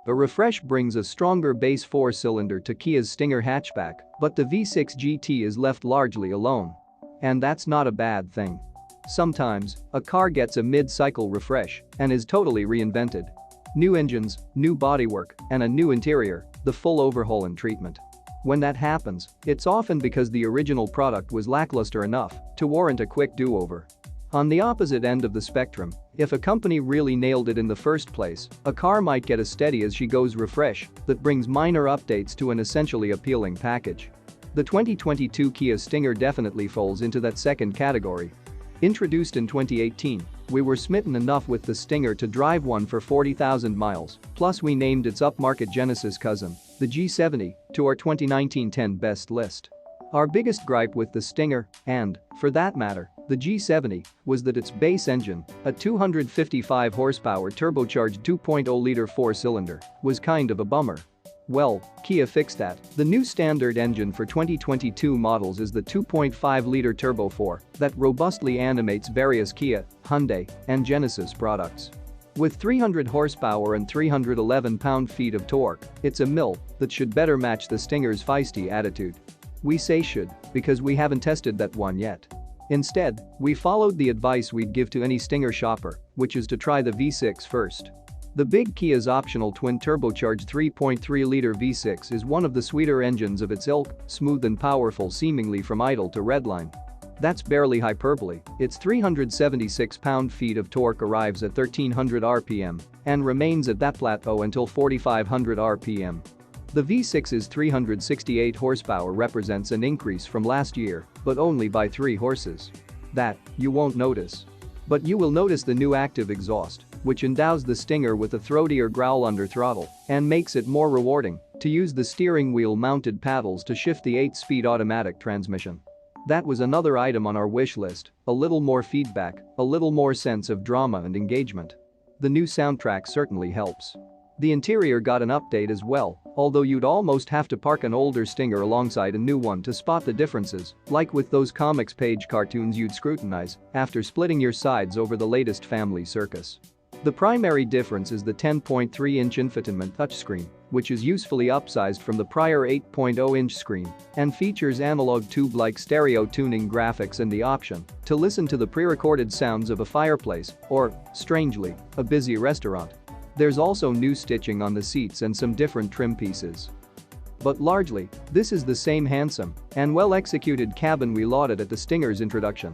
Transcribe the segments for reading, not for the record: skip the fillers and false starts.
A refresh brings a stronger base 4-cylinder to Kia's Stinger hatchback, but the V6 GT is left largely alone. And that's not a bad thing. Sometimes, a car gets a mid-cycle refresh and is totally reinvented. New engines, new bodywork, and a new interior, the full overhaul and treatment. When that happens, it's often because the original product was lackluster enough to warrant a quick do-over. On the opposite end of the spectrum, if a company really nailed it in the first place, a car might get a steady-as-she-goes refresh that brings minor updates to an essentially appealing package. The 2022 Kia Stinger definitely falls into that second category. Introduced in 2018, we were smitten enough with the Stinger to drive one for 40,000 miles, plus we named its upmarket Genesis cousin, the G70, to our 2019 10 best list. Our biggest gripe with the Stinger, and, for that matter, the G70, was that its base engine, a 255 horsepower turbocharged 2.0-liter 4-cylinder, was kind of a bummer. Well, Kia fixed that. The new standard engine for 2022 models is the 2.5-liter Turbo 4 that robustly animates various Kia, Hyundai, and Genesis products. With 300 horsepower and 311 pound-feet of torque, it's a mill that should better match the Stinger's feisty attitude. We say should because we haven't tested that one yet. Instead, we followed the advice we'd give to any Stinger shopper, which is to try the V6 first. The big Kia's optional twin-turbocharged 3.3-liter V6 is one of the sweeter engines of its ilk, smooth and powerful seemingly from idle to redline. That's barely hyperbole, its 376 pound-feet of torque arrives at 1300 RPM and remains at that plateau until 4500 RPM. The V6's 368 horsepower represents an increase from last year, but only by 3 horses. That, you won't notice. But you will notice the new active exhaust, which endows the Stinger with a throatier growl under throttle and makes it more rewarding to use the steering wheel-mounted paddles to shift the 8-speed automatic transmission. That was another item on our wish list, a little more feedback, a little more sense of drama and engagement. The new soundtrack certainly helps. The interior got an update as well, although you'd almost have to park an older Stinger alongside a new one to spot the differences, like with those comics page cartoons you'd scrutinize after splitting your sides over the latest family circus. The primary difference is the 10.3-inch infotainment touchscreen, which is usefully upsized from the prior 8.0-inch screen and features analog tube-like stereo tuning graphics and the option to listen to the pre-recorded sounds of a fireplace or, strangely, a busy restaurant. There's also new stitching on the seats and some different trim pieces. But largely, this is the same handsome and well-executed cabin we lauded at the Stinger's introduction.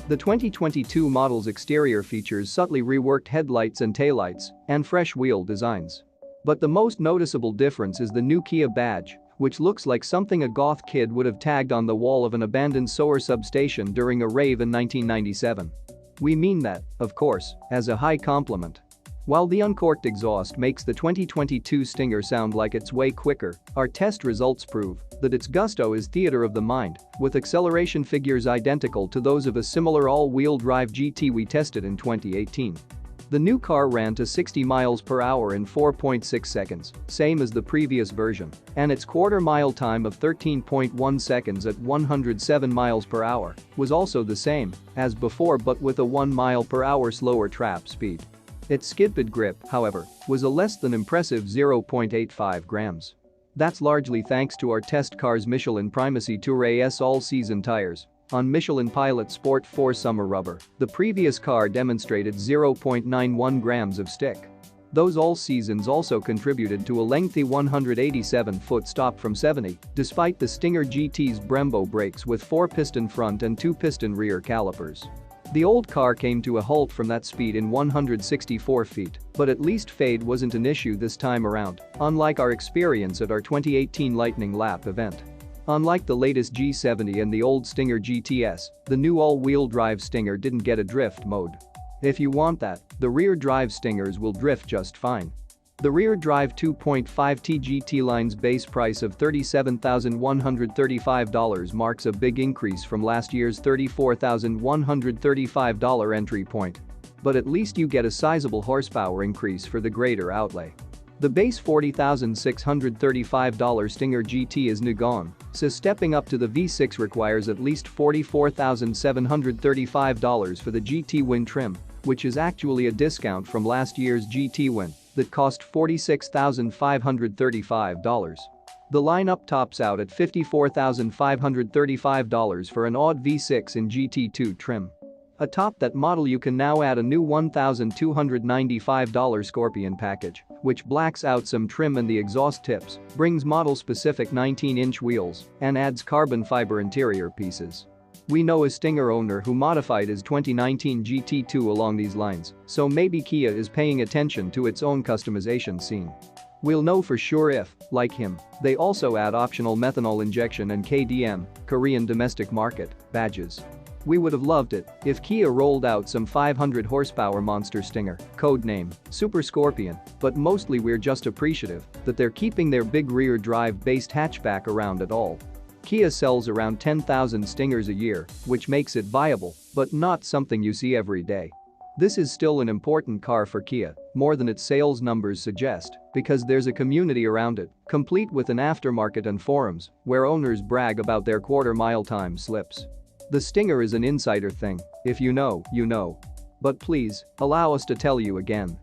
The 2022 model's exterior features subtly reworked headlights and taillights and fresh wheel designs. But the most noticeable difference is the new Kia badge, which looks like something a goth kid would have tagged on the wall of an abandoned sewer substation during a rave in 1997. We mean that, of course, as a high compliment. While the uncorked exhaust makes the 2022 Stinger sound like it's way quicker, our test results prove that its gusto is theater of the mind, with acceleration figures identical to those of a similar all-wheel drive GT we tested in 2018. The new car ran to 60 miles per hour in 4.6 seconds, same as the previous version, and its quarter-mile time of 13.1 seconds at 107 miles per hour was also the same as before but with a 1 mile per hour slower trap speed. Its skid-pad grip, however, was a less than impressive 0.85 grams. That's largely thanks to our test car's Michelin Primacy Tour AS all-season tires. On Michelin Pilot Sport 4 summer rubber, the previous car demonstrated 0.91 grams of stick. Those all-seasons also contributed to a lengthy 187-foot stop from 70, despite the Stinger GT's Brembo brakes with 4-piston front and 2-piston rear calipers. The old car came to a halt from that speed in 164 feet, but at least fade wasn't an issue this time around, unlike our experience at our 2018 Lightning Lap event. Unlike the latest G70 and the old Stinger GTS, the new all-wheel drive Stinger didn't get a drift mode. If you want that, the rear-drive Stingers will drift just fine. The rear-drive 2.5T GT line's base price of $37,135 marks a big increase from last year's $34,135 entry point. But at least you get a sizable horsepower increase for the greater outlay. The base $40,635 Stinger GT is new gone, so stepping up to the V6 requires at least $44,735 for the GT Win trim, which is actually a discount from last year's GT Win. that cost $46,535. The lineup tops out at $54,535 for an AWD V6 in GT2 trim. Atop that model you can now add a new $1,295 Scorpion package, which blacks out some trim and the exhaust tips, brings model-specific 19-inch wheels, and adds carbon fiber interior pieces. We know a Stinger owner who modified his 2019 GT2 along these lines, so maybe Kia is paying attention to its own customization scene. We'll know for sure if, like him, they also add optional methanol injection and KDM, Korean domestic market, badges. We would have loved it if Kia rolled out some 500 horsepower monster Stinger, codename Super Scorpion, but mostly we're just appreciative that they're keeping their big rear drive-based hatchback around at all. Kia sells around 10,000 Stingers a year, which makes it viable, but not something you see every day. This is still an important car for Kia, more than its sales numbers suggest, because there's a community around it, complete with an aftermarket and forums, where owners brag about their quarter-mile time slips. The Stinger is an insider thing, if you know, you know. But please, allow us to tell you again.